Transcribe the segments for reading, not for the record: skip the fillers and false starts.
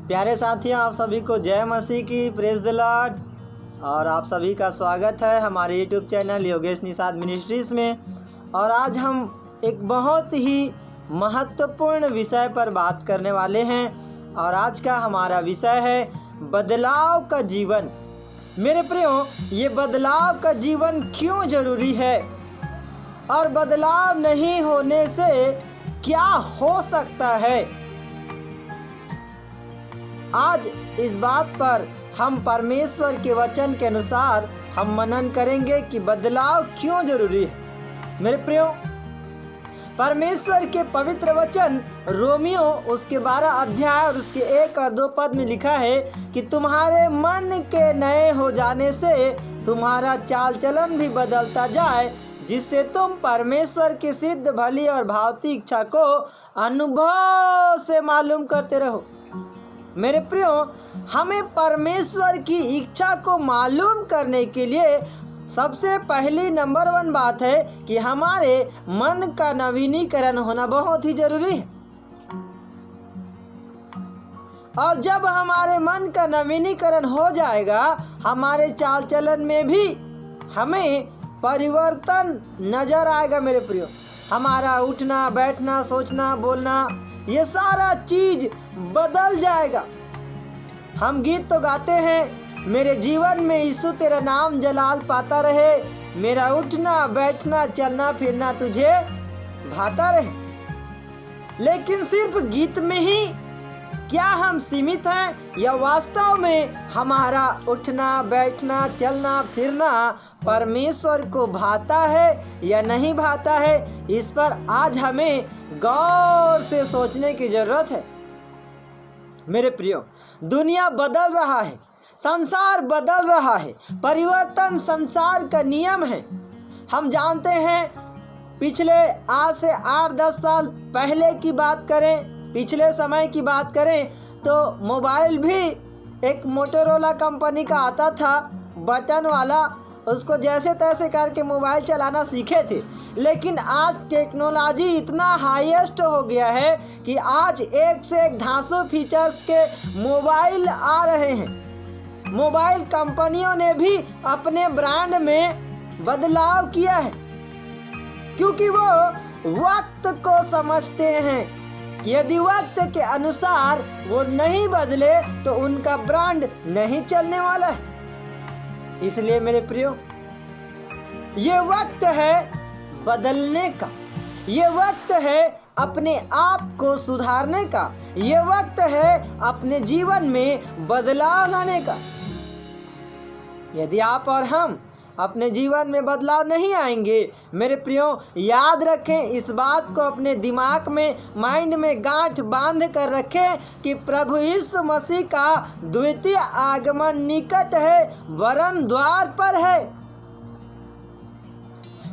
प्यारे साथियों, आप सभी को जय मसीह की, प्रेज द लॉर्ड। और आप सभी का स्वागत है हमारे YouTube channel Yogesh Nishad ministries में। और आज हम एक बहुत ही महत्वपूर्ण विषय पर बात करने वाले हैं। और आज का हमारा विषय है बदलाव का जीवन। मेरे प्रियो, ये बदलाव का जीवन क्यों ज़रूरी है और बदलाव नहीं होने से क्या हो सकता है। आज इस बात पर हम परमेश्वर के वचन के अनुसार हम मनन करेंगे कि बदलाव क्यों जरूरी है। मेरे प्रियो, परमेश्वर के पवित्र वचन रोमियो उसके 12 अध्याय और उसके 1 और 2 पद में लिखा है कि तुम्हारे मन के नए हो जाने से तुम्हारा चाल चलन भी बदलता जाए, जिससे तुम परमेश्वर की सिद्ध, भली और भावती इच्छा को अनुभव से मालूम करते रहो। मेरे प्रियो, हमें परमेश्वर की इच्छा को मालूम करने के लिए सबसे पहली नंबर 1 बात है कि हमारे मन का नवीनीकरण होना बहुत ही जरूरी है। और जब हमारे मन का नवीनीकरण हो जाएगा, हमारे चाल चलन में भी हमें परिवर्तन नजर आएगा। मेरे प्रियो, हमारा उठना, बैठना, सोचना, बोलना, ये सारा चीज बदल जाएगा। हम गीत तो गाते हैं, मेरे जीवन में यीशु तेरा नाम जलाल पाता रहे, मेरा उठना, बैठना, चलना फिरना तुझे भाता रहे। लेकिन सिर्फ गीत में ही क्या हम सीमित हैं, या वास्तव में हमारा उठना, बैठना, चलना फिरना परमेश्वर को भाता है या नहीं भाता है? इस पर आज हमें गौर से सोचने की जरूरत है। मेरे प्रियो, दुनिया बदल रहा है, संसार बदल रहा है, परिवर्तन संसार का नियम है। हम जानते हैं, पिछले आज से 8-10 साल पहले की बात करें, पिछले समय की बात करें तो मोबाइल भी एक मोटोरोला कंपनी का आता था, बटन वाला। उसको जैसे तैसे करके मोबाइल चलाना सीखे थे। लेकिन आज टेक्नोलॉजी इतना हाईएस्ट हो गया है कि आज एक से एक धांसू फीचर्स के मोबाइल आ रहे हैं। मोबाइल कंपनियों ने भी अपने ब्रांड में बदलाव किया है, क्योंकि वो वक्त को समझते हैं कि यदि वक्त के अनुसार वो नहीं बदले तो उनका ब्रांड नहीं चलने वाला है। इसलिए मेरे प्रियो, ये वक्त है बदलने का, ये वक्त है अपने आप को सुधारने का, ये वक्त है अपने जीवन में बदलाव लाने का। यदि आप और हम अपने जीवन में बदलाव नहीं आएंगे, मेरे प्रियो, याद रखें, इस बात को अपने दिमाग में, माइंड में गांठ बांध कर रखें कि प्रभु यीशु मसीह का द्वितीय आगमन निकट है, वरन द्वार पर है।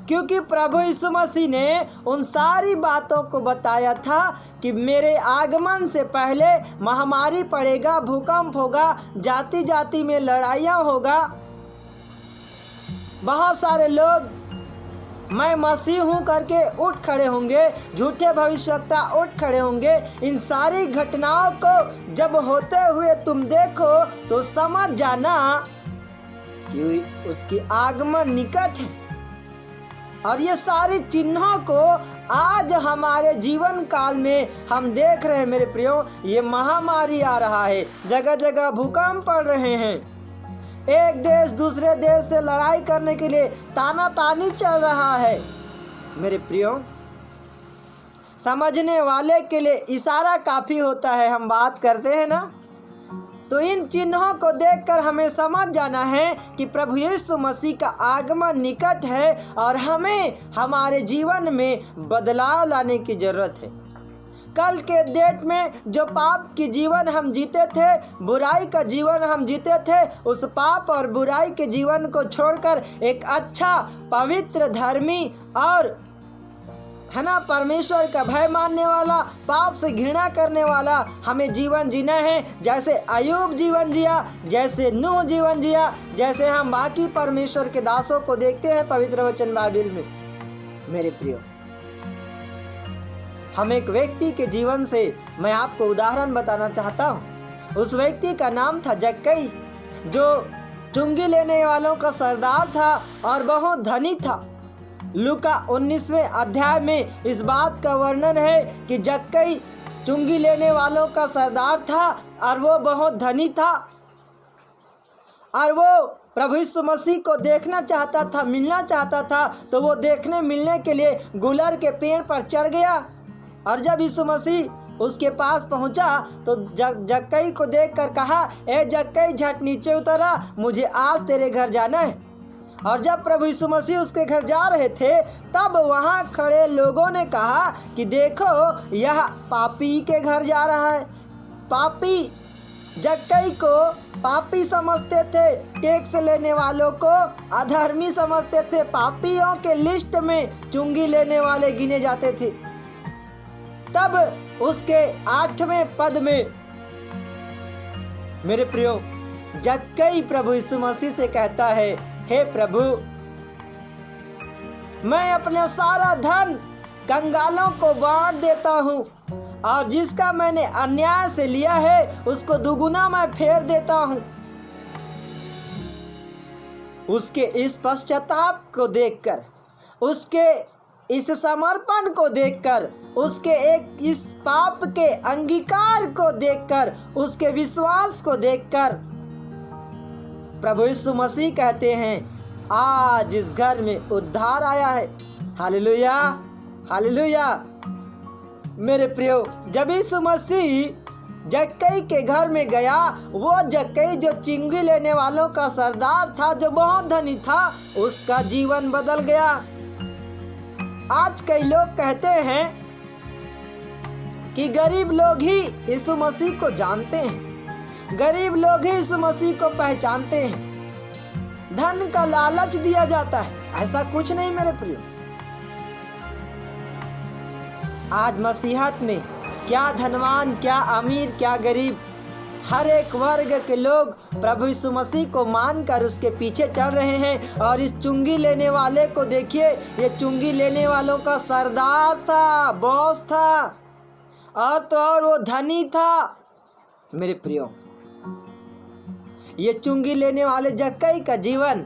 क्योंकि प्रभु यीशु मसीह ने उन सारी बातों को बताया था कि मेरे आगमन से पहले महामारी पड़ेगा, भूकंप होगा, जाति जाति में लड़ाइयाँ होगा, बहुत सारे लोग मैं मसीह हूँ करके उठ खड़े होंगे, झूठे भविष्यवक्ता उठ खड़े होंगे। इन सारी घटनाओं को जब होते हुए तुम देखो तो समझ जाना कि उसकी आगमन निकट है। और ये सारे चिन्हों को आज हमारे जीवन काल में हम देख रहे हैं। मेरे प्रियो, ये महामारी आ रहा है, जगह जगह भूकंप पड़ रहे हैं, एक देश दूसरे देश से लड़ाई करने के लिए तानातानी चल रहा है। मेरे प्रियो, समझने वाले के लिए इशारा काफ़ी होता है। हम बात करते हैं ना, तो इन चिन्हों को देखकर हमें समझ जाना है कि प्रभु यीशु मसीह का आगमन निकट है और हमें हमारे जीवन में बदलाव लाने की ज़रूरत है। कल के डेट में जो पाप की जीवन हम जीते थे, बुराई का जीवन हम जीते थे, उस पाप और बुराई के जीवन को छोड़कर एक अच्छा, पवित्र, धर्मी और है ना, परमेश्वर का भय मानने वाला, पाप से घृणा करने वाला हमें जीवन जीना है। जैसे अय्यूब जीवन जिया, जैसे नूह जीवन जिया, जैसे हम बाकी परमेश्वर के दासों को देखते हैं पवित्र वचन बाइबल में। मेरे प्रियो, हम एक व्यक्ति के जीवन से मैं आपको उदाहरण बताना चाहता हूँ। उस व्यक्ति का नाम था जक्कई, जो चुंगी लेने वालों का सरदार था और बहुत धनी था। लूका 19वें अध्याय में इस बात का वर्णन है कि जक्कई चुंगी लेने वालों का सरदार था और वो बहुत धनी था, और वो प्रभु यीशु मसीह को देखना चाहता था, मिलना चाहता था। तो वो देखने मिलने के लिए गुलर के पेड़ पर चढ़ गया, और जब यीशु मसीह उसके पास पहुंचा तो जक्कई को देखकर कहा, ए जक्कई, झट नीचे उतरा, मुझे आज तेरे घर जाना है। और जब प्रभु यीशु मसीह उसके घर जा रहे थे, तब वहाँ खड़े लोगों ने कहा कि देखो, यह पापी के घर जा रहा है। पापी जक्कई को पापी समझते थे, टैक्स लेने वालों को अधर्मी समझते थे, पापियों के लिस्ट में चुंगी लेने वाले गिने जाते थे। तब उसके 8वें पद में मेरे प्रियो जक्कई प्रभु यीशु मसीह से कहता है, हे प्रभु, मैं अपना सारा धन कंगालों को बांट देता हूँ, और जिसका मैंने अन्याय से लिया है उसको दुगुना मैं फेर देता हूँ। उसके इस पश्चाताप को देखकर, उसके इस समर्पण को देखकर, उसके एक इस पाप के अंगीकार को देखकर, उसके विश्वास को देखकर प्रभु यीशु मसीह कहते हैं, आज इस घर में उद्धार आया है। Hallelujah, hallelujah. मेरे प्रियो, जब यीशु मसीह जक्कई के घर में गया, वो जक्कई जो चुंगी लेने वालों का सरदार था, जो बहुत धनी था, उसका जीवन बदल गया। आज कई लोग कहते हैं कि गरीब लोग ही यीशु मसीह को जानते हैं, गरीब लोग ही यीशु मसीह को पहचानते हैं, धन का लालच दिया जाता है। ऐसा कुछ नहीं मेरे प्रियो। आज मसीहत में क्या धनवान, क्या अमीर, क्या गरीब, हर एक वर्ग के लोग प्रभु यीशु मसीह को मानकर उसके पीछे चल रहे हैं। और इस चुंगी लेने वाले को देखिए, ये चुंगी लेने वालों का सरदार था, बॉस था, और तो और वो धनी था। मेरे प्रियो, ये चुंगी लेने वाले जक्कई का जीवन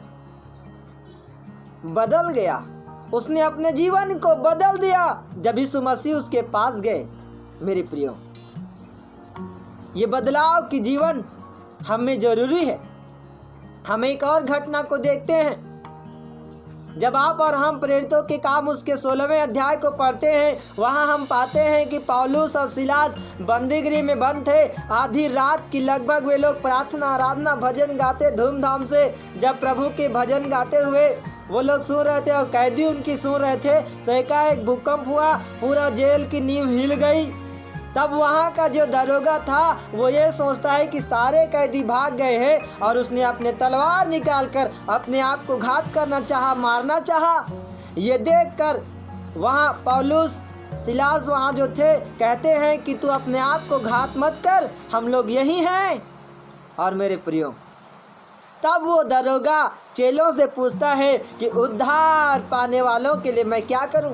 बदल गया। उसने अपने जीवन को बदल दिया जब यीशु मसीह उसके पास गए। मेरे प्रियो, ये बदलाव की जीवन हमें जरूरी है। हम एक और घटना को देखते हैं। जब आप और हम प्रेरितों के काम उसके 16वें अध्याय को पढ़ते हैं, वहाँ हम पाते हैं कि पौलुस और सिलास बंदीगृह में बंद थे। आधी रात की लगभग वे लोग प्रार्थना, आराधना, भजन गाते धूमधाम से। जब प्रभु के भजन गाते हुए वो लोग सुन रहे थे और कैदी उनकी सुन रहे थे, तो एकाएक भूकंप हुआ, पूरा जेल की नींव हिल गई। तब वहाँ का जो दरोगा था वो ये सोचता है कि सारे कैदी भाग गए हैं, और उसने अपने तलवार निकालकर अपने आप को घात करना चाहा, मारना चाहा। ये देखकर वहाँ पौलुस, सिलास वहाँ जो थे, कहते हैं कि तू अपने आप को घात मत कर, हम लोग यही हैं। और मेरे प्रियो, तब वो दरोगा चेलों से पूछता है कि उद्धार पाने वालों के लिए मैं क्या करूं?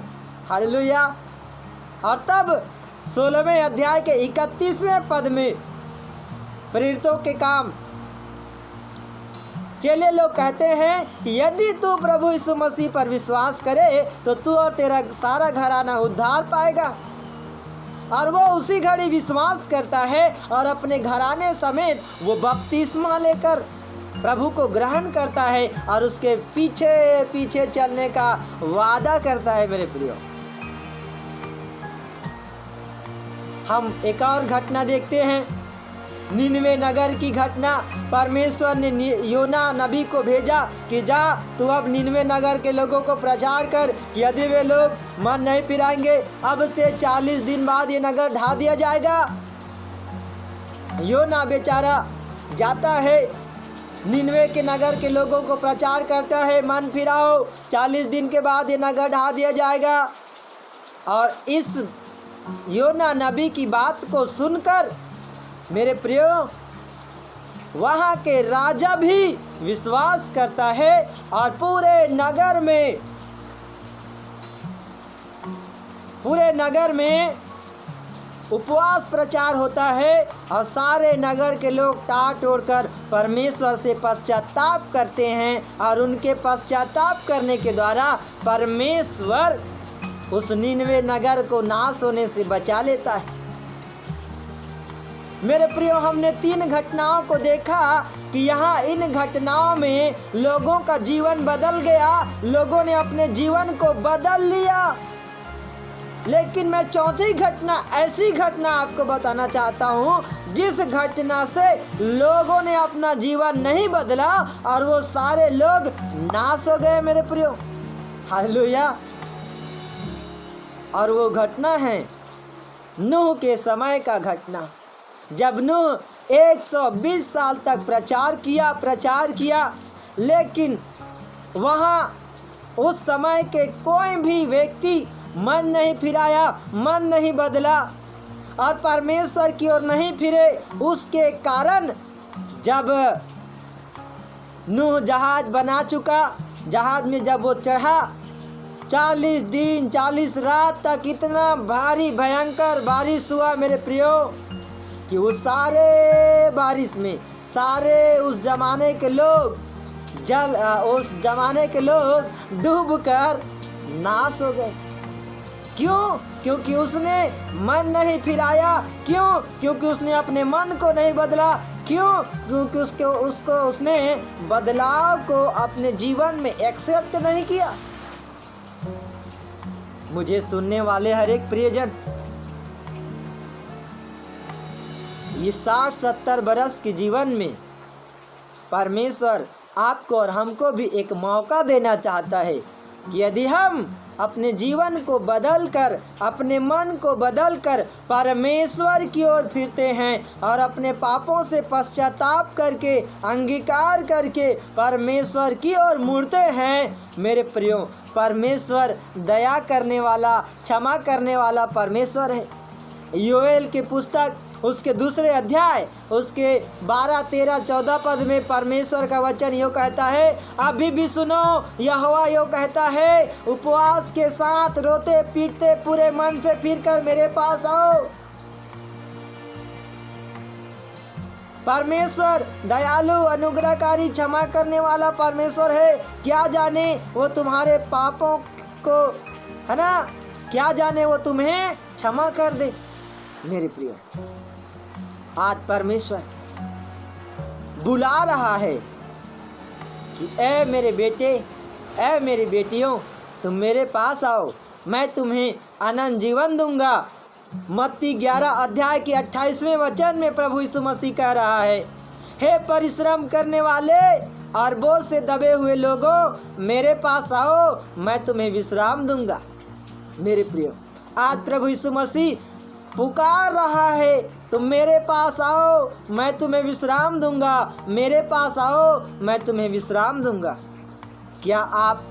हालेलुया। और तब 16वें अध्याय के 31वें पद में प्रेरितों के काम चेले लोग कहते हैं कि यदि तू प्रभु यीशु मसीह पर विश्वास करे तो तू और तेरा सारा घराना उद्धार पाएगा। और वो उसी घड़ी विश्वास करता है और अपने घराने समेत वो बपतिस्मा लेकर प्रभु को ग्रहण करता है और उसके पीछे पीछे चलने का वादा करता है। मेरे प्रियो, हम एक और घटना देखते हैं, निनवे नगर की घटना। परमेश्वर ने योना नबी को भेजा कि जा तू अब निनवे नगर के लोगों को प्रचार कर कि यदि वे लोग मन नहीं फिराएंगे, अब से 40 दिन बाद ये नगर ढा दिया जाएगा। योना बेचारा जाता है, निनवे के नगर के लोगों को प्रचार करता है, मन फिराओ, 40 दिन के बाद ये नगर ढा दिया जाएगा। और इस योना नबी की बात को सुनकर मेरे प्रियो, वहाँ के राजा भी विश्वास करता है और पूरे नगर में उपवास प्रचार होता है और सारे नगर के लोग टाट ओढ़कर परमेश्वर से पश्चाताप करते हैं और उनके पश्चाताप करने के द्वारा परमेश्वर उस निनवे नगर को नाश होने से बचा लेता है। मेरे प्रियो, हमने 3 घटनाओं को देखा कि यहाँ इन घटनाओं में लोगों का जीवन बदल गया, लोगों ने अपने जीवन को बदल लिया। लेकिन मैं चौथी घटना, ऐसी घटना आपको बताना चाहता हूँ जिस घटना से लोगों ने अपना जीवन नहीं बदला और वो सारे लोग नाश हो गए मेरे प्रियो। हालेलुया। और वो घटना है नूह के समय का घटना, जब नूह 120 साल तक प्रचार किया, लेकिन वहाँ उस समय के कोई भी व्यक्ति मन नहीं फिराया, मन नहीं बदला और परमेश्वर की ओर नहीं फिरे। उसके कारण जब नूह जहाज बना चुका, जहाज में जब वो चढ़ा, 40 दिन 40 रात तक इतना भारी भयंकर बारिश हुआ मेरे प्रियो कि उस सारे बारिश में सारे उस जमाने के लोग डूबकर नाश हो गए। क्यों? क्योंकि उसने मन नहीं फिराया। क्यों? क्योंकि उसने अपने मन को नहीं बदला। क्यों? क्योंकि उसने बदलाव को अपने जीवन में एक्सेप्ट नहीं किया। मुझे सुनने वाले हर एक प्रियजन, ये 60-70 बरस के जीवन में परमेश्वर आपको और हमको भी एक मौका देना चाहता है कि यदि हम अपने जीवन को बदलकर, अपने मन को बदलकर परमेश्वर की ओर फिरते हैं और अपने पापों से पश्चाताप करके, अंगीकार करके परमेश्वर की ओर मुड़ते हैं मेरे प्रियो, परमेश्वर दया करने वाला, क्षमा करने वाला परमेश्वर है। योएल की पुस्तक उसके 2 अध्याय उसके 12, 13, 14 पद में परमेश्वर का वचन यो कहता है, अभी भी सुनो, यहोवा यो कहता है, उपवास के साथ रोते पीटते पूरे मन से फिरकर मेरे पास आओ। परमेश्वर दयालु, अनुग्रहकारी, क्षमा करने वाला परमेश्वर है। क्या जाने वो तुम्हारे पापों को, है ना, क्या जाने वो तुम्हें क्षमा कर दे। मेरे प्रियो, आज परमेश्वर बुला रहा है कि ए मेरे बेटे, ए मेरी बेटियों, तुम मेरे पास आओ, मैं तुम्हें अनंत जीवन दूंगा। मत्ती 11 अध्याय के 28वें वचन में प्रभु यीशु मसीह कह रहा है, हे परिश्रम करने वाले और बोझ से दबे हुए लोगों, मेरे पास आओ, मैं तुम्हें विश्राम दूंगा। मेरे प्रियो, आज प्रभु यीशु मसीह पुकार रहा है, तुम मेरे पास आओ, मैं तुम्हें विश्राम दूंगा। मेरे पास आओ, मैं तुम्हें विश्राम दूंगा। क्या आप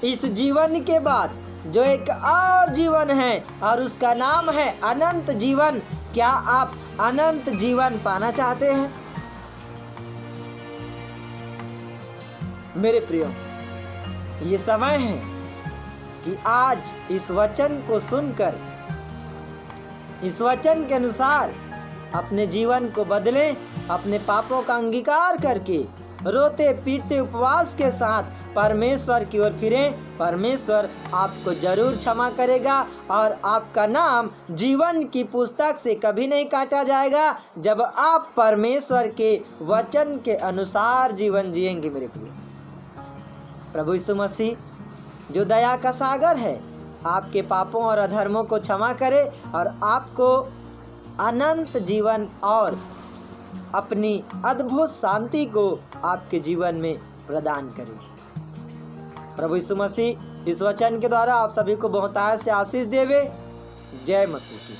इस जीवन के बाद जो एक और जीवन है और उसका नाम है अनंत जीवन, क्या आप अनंत जीवन पाना चाहते हैं? मेरे प्रियो, ये समय है कि आज इस वचन को सुनकर, इस वचन के अनुसार अपने जीवन को बदलें, अपने पापों का अंगीकार करके रोते पीटते उपवास के साथ परमेश्वर की ओर फिरें। परमेश्वर आपको जरूर क्षमा करेगा और आपका नाम जीवन की पुस्तक से कभी नहीं काटा जाएगा जब आप परमेश्वर के वचन के अनुसार जीवन जिएंगे। मेरे प्रिय, प्रभु यीशु मसीह जो दया का सागर है, आपके पापों और अधर्मों को क्षमा करे और आपको अनंत जीवन और अपनी अद्भुत शांति को आपके जीवन में प्रदान करे। प्रभु यीशु मसीह इस वचन के द्वारा आप सभी को बहुतायत से आशीष देवे। जय मसीह की।